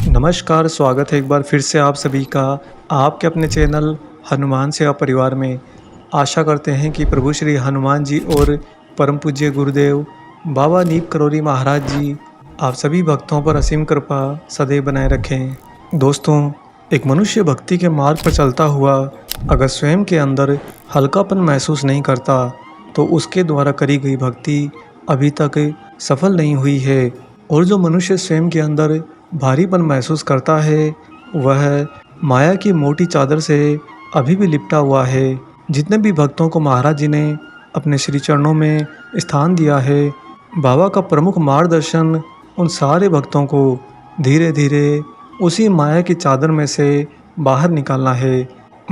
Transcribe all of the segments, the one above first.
नमस्कार, स्वागत है एक बार फिर से आप सभी का आपके अपने चैनल हनुमान सेवा परिवार में। आशा करते हैं कि प्रभु श्री हनुमान जी और परम पूज्य गुरुदेव बाबा नीप करोली महाराज जी आप सभी भक्तों पर असीम कृपा सदैव बनाए रखें। दोस्तों, एक मनुष्य भक्ति के मार्ग पर चलता हुआ अगर स्वयं के अंदर हल्कापन महसूस नहीं करता तो उसके द्वारा करी गई भक्ति अभी तक सफल नहीं हुई है। और जो मनुष्य स्वयं के अंदर भारीपन महसूस करता है वह माया की मोटी चादर से अभी भी लिपटा हुआ है। जितने भी भक्तों को महाराज जी ने अपने श्री चरणों में स्थान दिया है, बाबा का प्रमुख मार्गदर्शन उन सारे भक्तों को धीरे धीरे उसी माया की चादर में से बाहर निकालना है।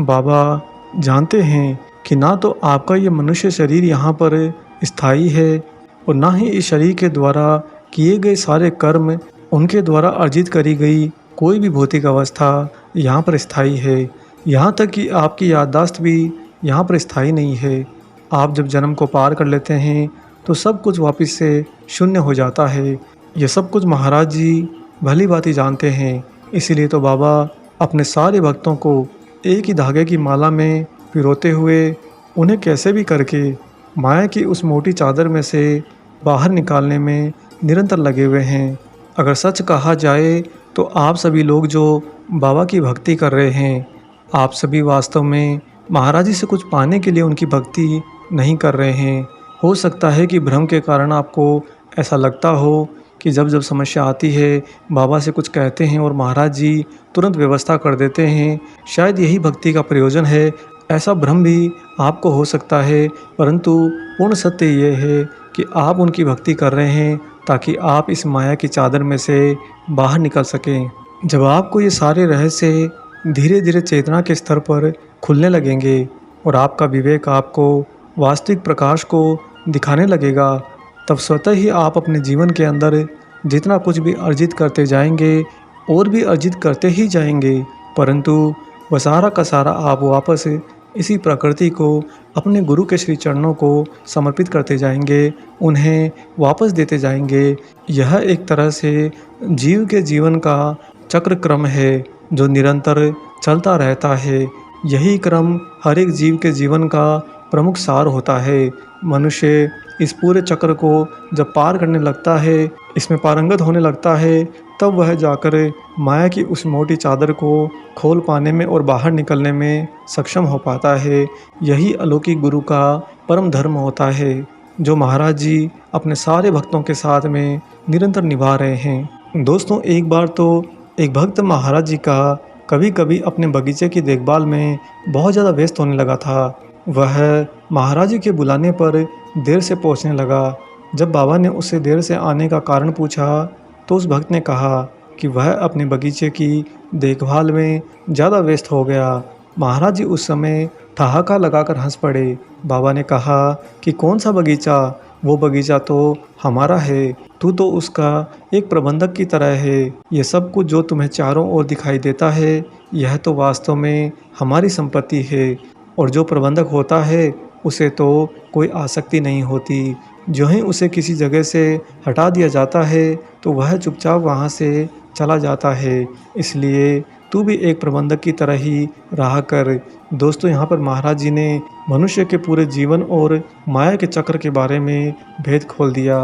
बाबा जानते हैं कि ना तो आपका ये मनुष्य शरीर यहाँ पर स्थायी है और ना ही इस शरीर के द्वारा किए गए सारे कर्म, उनके द्वारा अर्जित करी गई कोई भी भौतिक अवस्था यहाँ पर स्थायी है। यहाँ तक कि आपकी याददाश्त भी यहाँ पर स्थायी नहीं है। आप जब जन्म को पार कर लेते हैं तो सब कुछ वापस से शून्य हो जाता है। ये सब कुछ महाराज जी भली भांति जानते हैं। इसीलिए तो बाबा अपने सारे भक्तों को एक ही धागे की माला में पिरोते हुए उन्हें कैसे भी करके माया की उस मोटी चादर में से बाहर निकालने में निरंतर लगे हुए हैं। अगर सच कहा जाए तो आप सभी लोग जो बाबा की भक्ति कर रहे हैं, आप सभी वास्तव में महाराज जी से कुछ पाने के लिए उनकी भक्ति नहीं कर रहे हैं। हो सकता है कि भ्रम के कारण आपको ऐसा लगता हो कि जब जब समस्या आती है बाबा से कुछ कहते हैं और महाराज जी तुरंत व्यवस्था कर देते हैं, शायद यही भक्ति का प्रयोजन है। ऐसा भ्रम भी आपको हो सकता है, परंतु पूर्ण सत्य ये है कि आप उनकी भक्ति कर रहे हैं ताकि आप इस माया की चादर में से बाहर निकल सकें। जब आपको ये सारे रहस्य धीरे धीरे चेतना के स्तर पर खुलने लगेंगे और आपका विवेक आपको वास्तविक प्रकाश को दिखाने लगेगा, तब स्वतः ही आप अपने जीवन के अंदर जितना कुछ भी अर्जित करते जाएंगे और भी अर्जित करते ही जाएंगे, परंतु वह सारा का सारा आप वापस इसी प्रकृति को, अपने गुरु के श्री चरणों को समर्पित करते जाएंगे, उन्हें वापस देते जाएंगे। यह एक तरह से जीव के जीवन का चक्र क्रम है जो निरंतर चलता रहता है। यही क्रम हर एक जीव के जीवन का प्रमुख सार होता है। मनुष्य इस पूरे चक्र को जब पार करने लगता है, इसमें पारंगत होने लगता है, तब वह जाकर माया की उस मोटी चादर को खोल पाने में और बाहर निकलने में सक्षम हो पाता है। यही अलौकिक गुरु का परम धर्म होता है जो महाराज जी अपने सारे भक्तों के साथ में निरंतर निभा रहे हैं। दोस्तों, एक बार तो एक भक्त महाराज जी का कभी कभी अपने बगीचे की देखभाल में बहुत ज़्यादा व्यस्त होने लगा था। वह महाराज जी के बुलाने पर देर से पहुंचने लगा। जब बाबा ने उससे देर से आने का कारण पूछा तो उस भक्त ने कहा कि वह अपने बगीचे की देखभाल में ज़्यादा व्यस्त हो गया। महाराज जी उस समय ठहाका लगाकर हंस पड़े। बाबा ने कहा कि कौन सा बगीचा, वो बगीचा तो हमारा है, तू तो उसका एक प्रबंधक की तरह है। ये सब कुछ जो तुम्हें चारों ओर दिखाई देता है, यह तो वास्तव में हमारी संपत्ति है। और जो प्रबंधक होता है उसे तो कोई आसक्ति नहीं होती। जो ही उसे किसी जगह से हटा दिया जाता है तो वह चुपचाप वहाँ से चला जाता है। इसलिए तू भी एक प्रबंधक की तरह ही रहा कर। दोस्तों, यहाँ पर महाराज जी ने मनुष्य के पूरे जीवन और माया के चक्र के बारे में भेद खोल दिया।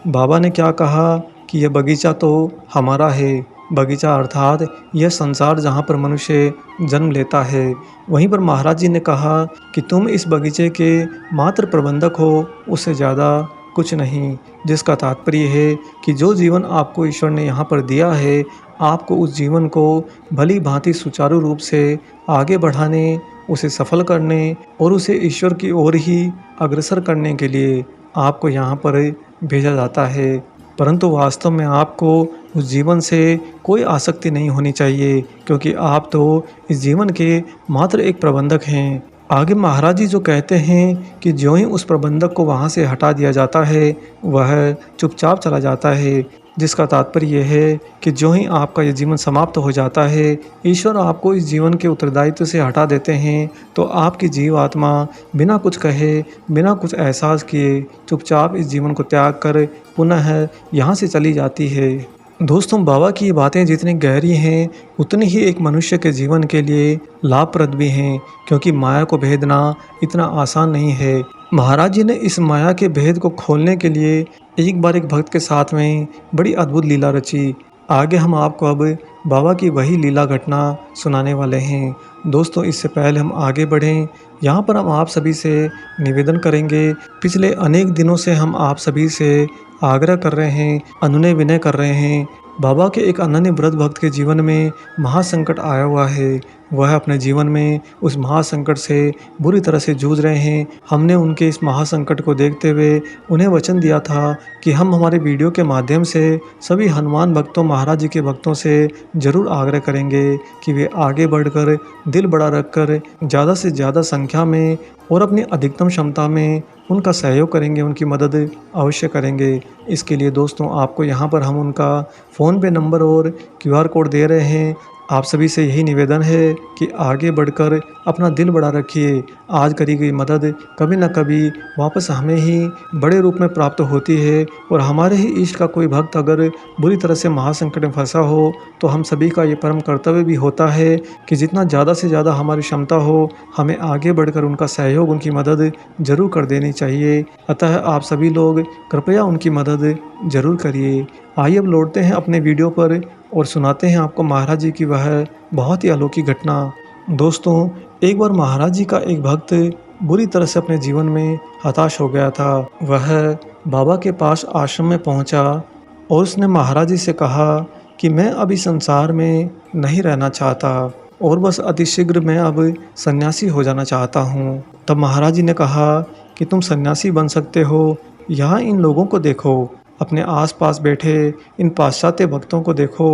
बाबा ने क्या कहा कि यह बगीचा तो हमारा है। बगीचा अर्थात यह संसार जहाँ पर मनुष्य जन्म लेता है। वहीं पर महाराज जी ने कहा कि तुम इस बगीचे के मात्र प्रबंधक हो, उससे ज़्यादा कुछ नहीं। जिसका तात्पर्य है कि जो जीवन आपको ईश्वर ने यहाँ पर दिया है, आपको उस जीवन को भली भांति सुचारू रूप से आगे बढ़ाने, उसे सफल करने और उसे ईश्वर की ओर ही अग्रसर करने के लिए आपको यहाँ पर भेजा जाता है। परंतु वास्तव में आपको उस जीवन से कोई आसक्ति नहीं होनी चाहिए, क्योंकि आप तो इस जीवन के मात्र एक प्रबंधक हैं। आगे महाराज जी जो कहते हैं कि ज्यों ही उस प्रबंधक को वहाँ से हटा दिया जाता है, वह चुपचाप चला जाता है। जिसका तात्पर्य यह है कि ज्यों ही आपका ये जीवन समाप्त हो जाता है, ईश्वर आपको इस जीवन के उत्तरदायित्व से हटा देते हैं, तो आपकी जीव आत्मा बिना कुछ कहे, बिना कुछ एहसास किए चुपचाप इस जीवन को त्याग कर पुनः यहाँ से चली जाती है। दोस्तों, बाबा की ये बातें जितनी गहरी हैं, उतनी ही एक मनुष्य के जीवन के लिए लाभप्रद भी हैं, क्योंकि माया को भेदना इतना आसान नहीं है। महाराज जी ने इस माया के भेद को खोलने के लिए एक बार एक भक्त के साथ में बड़ी अद्भुत लीला रची। आगे हम आपको अब बाबा की वही लीला घटना सुनाने वाले हैं। दोस्तों, इससे पहले हम आगे बढ़ें, यहाँ पर हम आप सभी से निवेदन करेंगे। पिछले अनेक दिनों से हम आप सभी से आग्रह कर रहे हैं, अनुनय विनय कर रहे हैं। बाबा के एक अनन्य व्रत भक्त के जीवन में महासंकट आया हुआ है। वह अपने जीवन में उस महासंकट से बुरी तरह से जूझ रहे हैं। हमने उनके इस महासंकट को देखते हुए उन्हें वचन दिया था कि हम हमारे वीडियो के माध्यम से सभी हनुमान भक्तों, महाराज जी के भक्तों से ज़रूर आग्रह करेंगे कि वे आगे बढ़कर दिल बड़ा रखकर ज़्यादा से ज़्यादा संख्या में और अपनी अधिकतम क्षमता में उनका सहयोग करेंगे, उनकी मदद अवश्य करेंगे। इसके लिए दोस्तों, आपको यहाँ पर हम उनका फ़ोन पे नंबर और क्यूआर कोड दे रहे हैं। आप सभी से यही निवेदन है कि आगे बढ़कर अपना दिल बड़ा रखिए। आज करी गई मदद कभी न कभी वापस हमें ही बड़े रूप में प्राप्त होती है, और हमारे ही इष्ट का कोई भक्त अगर बुरी तरह से महासंकट में फंसा हो तो हम सभी का ये परम कर्तव्य भी होता है कि जितना ज़्यादा से ज़्यादा हमारी क्षमता हो, हमें आगे बढ़कर उनका सहयोग, उनकी मदद ज़रूर कर देनी चाहिए। अतः आप सभी लोग कृपया उनकी मदद ज़रूर करिए। आइए अब लौटते हैं अपने वीडियो पर और सुनाते हैं आपको महाराज जी की वह बहुत ही अलौकिक घटना। दोस्तों, एक बार महाराज जी का एक भक्त बुरी तरह से अपने जीवन में हताश हो गया था। वह बाबा के पास आश्रम में पहुंचा और उसने महाराज जी से कहा कि मैं अभी संसार में नहीं रहना चाहता और बस अतिशीघ्र मैं अब सन्यासी हो जाना चाहता हूँ। तब महाराज जी ने कहा कि तुम सन्यासी बन सकते हो। यहाँ इन लोगों को देखो, अपने आसपास बैठे इन पाश्चात्य भक्तों को देखो।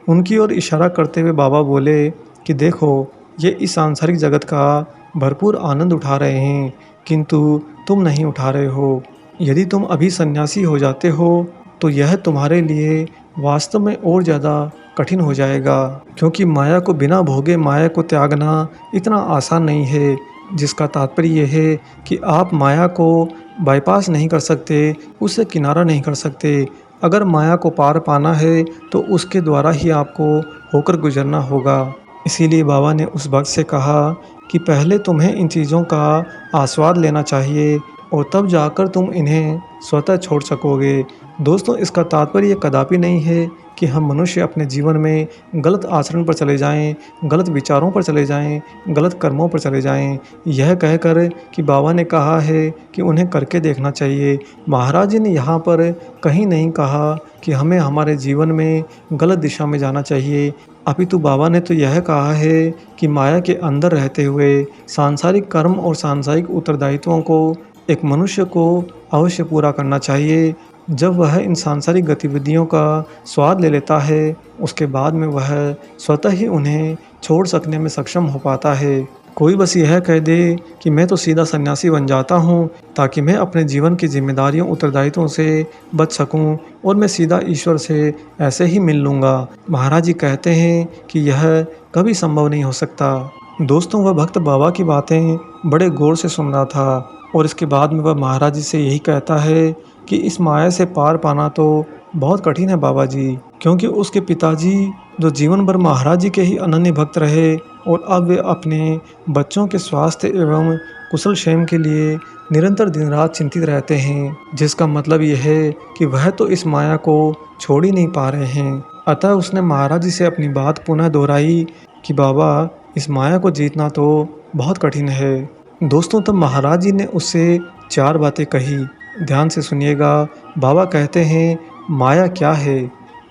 उनकी ओर इशारा करते हुए बाबा बोले कि देखो, ये इस सांसारिक जगत का भरपूर आनंद उठा रहे हैं, किंतु तुम नहीं उठा रहे हो। यदि तुम अभी सन्यासी हो जाते हो तो यह तुम्हारे लिए वास्तव में और ज़्यादा कठिन हो जाएगा, क्योंकि माया को बिना भोगे माया को त्यागना इतना आसान नहीं है। जिसका तात्पर्य यह है कि आप माया को बाईपास नहीं कर सकते, उससे किनारा नहीं कर सकते। अगर माया को पार पाना है तो उसके द्वारा ही आपको होकर गुजरना होगा। इसीलिए बाबा ने उस भक्त से कहा कि पहले तुम्हें इन चीज़ों का आस्वाद लेना चाहिए और तब जाकर तुम इन्हें स्वतः छोड़ सकोगे। दोस्तों, इसका तात्पर्य ये कदापि नहीं है कि हम मनुष्य अपने जीवन में गलत आचरण पर चले जाएं, गलत विचारों पर चले जाएं, गलत कर्मों पर चले जाएं। यह कहकर कि बाबा ने कहा है कि उन्हें करके देखना चाहिए। महाराज जी ने यहाँ पर कहीं नहीं कहा कि हमें हमारे जीवन में गलत दिशा में जाना चाहिए। अपितु बाबा ने तो यह कहा है कि माया के अंदर रहते हुए सांसारिक कर्म और सांसारिक उत्तरदायित्वों को एक मनुष्य को अवश्य पूरा करना चाहिए। जब वह इन सांसारिक गतिविधियों का स्वाद ले लेता है, उसके बाद में वह स्वतः ही उन्हें छोड़ सकने में सक्षम हो पाता है। कोई बस यह कह दे कि मैं तो सीधा सन्यासी बन जाता हूँ ताकि मैं अपने जीवन की जिम्मेदारियों, उत्तरदायित्वों से बच सकूँ और मैं सीधा ईश्वर से ऐसे ही मिल लूँगा। महाराज जी कहते हैं कि यह कभी संभव नहीं हो सकता। दोस्तों, वह भक्त बाबा की बातें बड़े गौर से सुन रहा था और इसके बाद में वह महाराज जी से यही कहता है कि इस माया से पार पाना तो बहुत कठिन है बाबा जी, क्योंकि उसके पिताजी जो जीवन भर महाराज जी के ही अनन्य भक्त रहे और अब वे अपने बच्चों के स्वास्थ्य एवं कुशल क्षेम के लिए निरंतर दिन रात चिंतित रहते हैं, जिसका मतलब यह है कि वह तो इस माया को छोड़ ही नहीं पा रहे हैं। अतः उसने महाराज जी से अपनी बात पुनः दोहराई कि बाबा, इस माया को जीतना तो बहुत कठिन है। दोस्तों, तब महाराज जी ने उससे 4 बातें कही। ध्यान से सुनिएगा। बाबा कहते हैं, माया क्या है,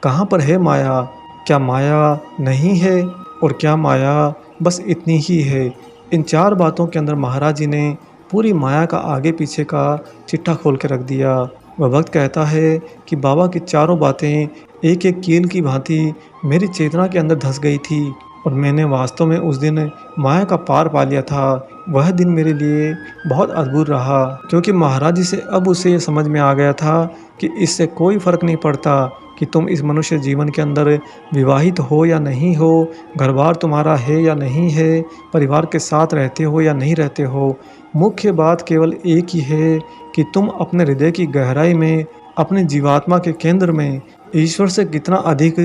कहाँ पर है माया, क्या माया नहीं है और क्या माया बस इतनी ही है। इन 4 बातों के अंदर महाराज जी ने पूरी माया का आगे पीछे का चिट्ठा खोल के रख दिया। वह भक्त कहता है कि बाबा की चारों बातें एक एक कील की भांति मेरी चेतना के अंदर धंस गई थी और मैंने वास्तव में उस दिन माया का पार पा लिया था। वह दिन मेरे लिए बहुत अद्भुत रहा, क्योंकि महाराज जी से अब उसे ये समझ में आ गया था कि इससे कोई फ़र्क नहीं पड़ता कि तुम इस मनुष्य जीवन के अंदर विवाहित हो या नहीं हो, घर-बार तुम्हारा है या नहीं है, परिवार के साथ रहते हो या नहीं रहते हो। मुख्य बात केवल एक ही है कि तुम अपने हृदय की गहराई में, अपने जीवात्मा के केंद्र में ईश्वर से कितना अधिक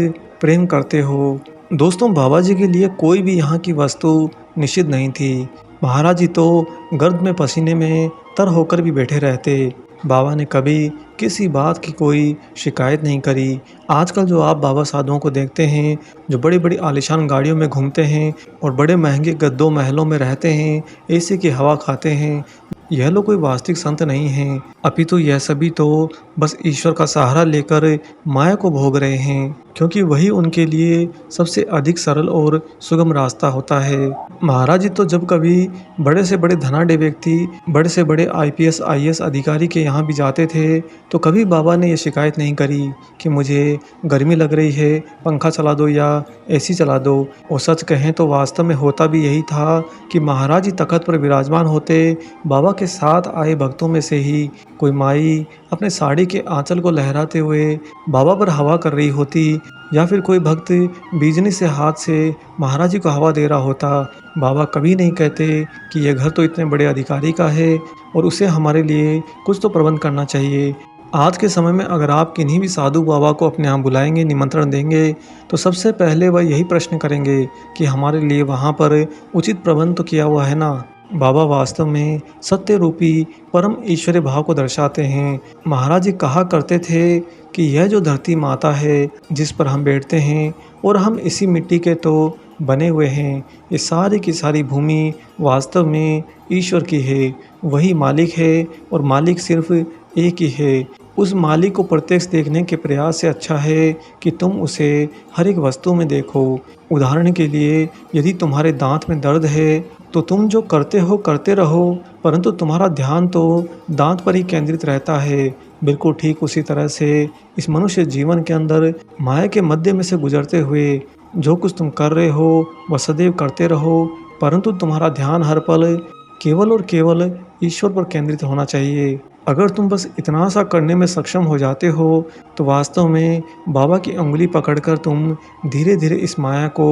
प्रेम करते हो। दोस्तों, बाबा जी के लिए कोई भी यहाँ की वस्तु निषिद्ध नहीं थी। महाराज जी तो गर्द में पसीने में तर होकर भी बैठे रहते। बाबा ने कभी किसी बात की कोई शिकायत नहीं करी। आजकल जो आप बाबा साधुओं को देखते हैं, जो बड़ी-बड़ी आलीशान गाड़ियों में घूमते हैं और बड़े महंगे गद्दों महलों में रहते हैं, एसी की हवा खाते हैं, यह लोग कोई वास्तविक संत नहीं हैं। अपितु यह सभी तो बस ईश्वर का सहारा लेकर माया को भोग रहे हैं, क्योंकि वही उनके लिए सबसे अधिक सरल और सुगम रास्ता होता है। महाराज जी तो जब कभी बड़े से बड़े धनाढ्य व्यक्ति, बड़े से बड़े आईपीएस आईएएस अधिकारी के यहाँ भी जाते थे, तो कभी बाबा ने ये शिकायत नहीं करी कि मुझे गर्मी लग रही है, पंखा चला दो या एसी चला दो। और सच कहें तो वास्तव में होता भी यही था कि महाराज जी तख़्त पर विराजमान होते, बाबा के साथ आए भक्तों में से ही कोई माई अपने साड़ी के आंचल को लहराते हुए बाबा पर हवा कर रही होती, या फिर कोई भक्त बीजनी से हाथ से महाराज जी को हवा दे रहा होता। बाबा कभी नहीं कहते कि यह घर तो इतने बड़े अधिकारी का है और उसे हमारे लिए कुछ तो प्रबंध करना चाहिए। आज के समय में अगर आप किन्हीं भी साधु बाबा को अपने यहाँ बुलाएंगे, निमंत्रण देंगे, तो सबसे पहले वह यही प्रश्न करेंगे कि हमारे लिए वहाँ पर उचित प्रबंध तो किया हुआ है ना। बाबा वास्तव में सत्य रूपी परम ईश्वरीय भाव को दर्शाते हैं। महाराज जी कहा करते थे कि यह जो धरती माता है जिस पर हम बैठते हैं और हम इसी मिट्टी के तो बने हुए हैं, ये सारी की सारी भूमि वास्तव में ईश्वर की है। वही मालिक है और मालिक सिर्फ एक ही है। उस मालिक को प्रत्यक्ष देखने के प्रयास से अच्छा है कि तुम उसे हर एक वस्तु में देखो। उदाहरण के लिए, यदि तुम्हारे दांत में दर्द है तो तुम जो करते हो करते रहो, परंतु तुम्हारा ध्यान तो दांत पर ही केंद्रित रहता है। बिल्कुल ठीक उसी तरह से इस मनुष्य जीवन के अंदर माया के मध्य में से गुजरते हुए जो कुछ तुम कर रहे हो वह सदैव करते रहो, परंतु तुम्हारा ध्यान हर पल केवल और केवल ईश्वर पर केंद्रित होना चाहिए। अगर तुम बस इतना सा करने में सक्षम हो जाते हो, तो वास्तव में बाबा की उंगली पकड़कर तुम धीरे धीरे इस माया को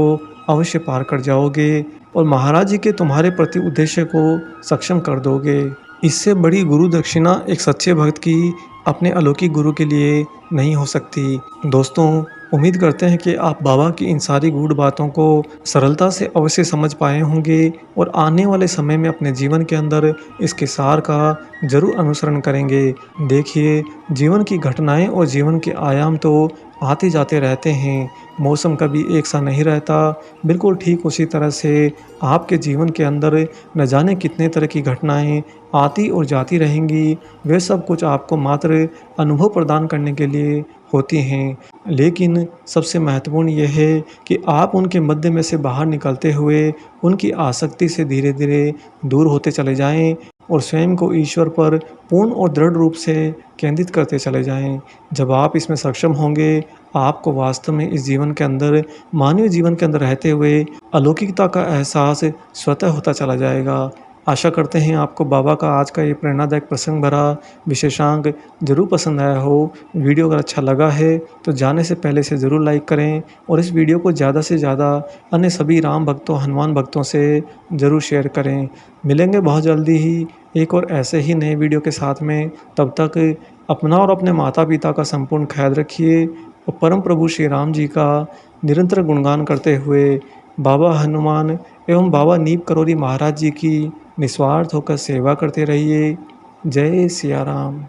अवश्य पार कर जाओगे और महाराज जी के तुम्हारे प्रति उद्देश्य को सक्षम कर दोगे। इससे बड़ी गुरु दक्षिणा एक सच्चे भक्त की अपने अलौकिक गुरु के लिए नहीं हो सकती। दोस्तों, उम्मीद करते हैं कि आप बाबा की इन सारी गूढ़ बातों को सरलता से अवश्य समझ पाए होंगे और आने वाले समय में अपने जीवन के अंदर इसके सार का जरूर अनुसरण करेंगे। देखिए, जीवन की घटनाएं और जीवन के आयाम तो आते जाते रहते हैं। मौसम कभी एक सा नहीं रहता। बिल्कुल ठीक उसी तरह से आपके जीवन के अंदर न जाने कितने तरह की घटनाएं आती और जाती रहेंगी। वे सब कुछ आपको मात्र अनुभव प्रदान करने के लिए होती हैं, लेकिन सबसे महत्वपूर्ण यह है कि आप उनके मध्य में से बाहर निकलते हुए उनकी आसक्ति से धीरे धीरे दूर होते चले जाएं और स्वयं को ईश्वर पर पूर्ण और दृढ़ रूप से केंद्रित करते चले जाएं। जब आप इसमें सक्षम होंगे, आपको वास्तव में इस जीवन के अंदर, मानवीय जीवन के अंदर रहते हुए अलौकिकता का एहसास स्वतः होता चला जाएगा। आशा करते हैं आपको बाबा का आज का ये प्रेरणादायक प्रसंग भरा विशेषांक जरूर पसंद आया हो। वीडियो अगर अच्छा लगा है तो जाने से पहले इसे ज़रूर लाइक करें और इस वीडियो को ज़्यादा से ज़्यादा अन्य सभी राम भक्तों, हनुमान भक्तों से ज़रूर शेयर करें। मिलेंगे बहुत जल्दी ही एक और ऐसे ही नए वीडियो के साथ में। तब तक अपना और अपने माता पिता का संपूर्ण ख्याल रखिए और परम प्रभु श्री राम जी का निरंतर गुणगान करते हुए बाबा हनुमान एवं बाबा नीम करौरी महाराज जी की निस्वार्थ होकर सेवा करते रहिए। जय सिया राम।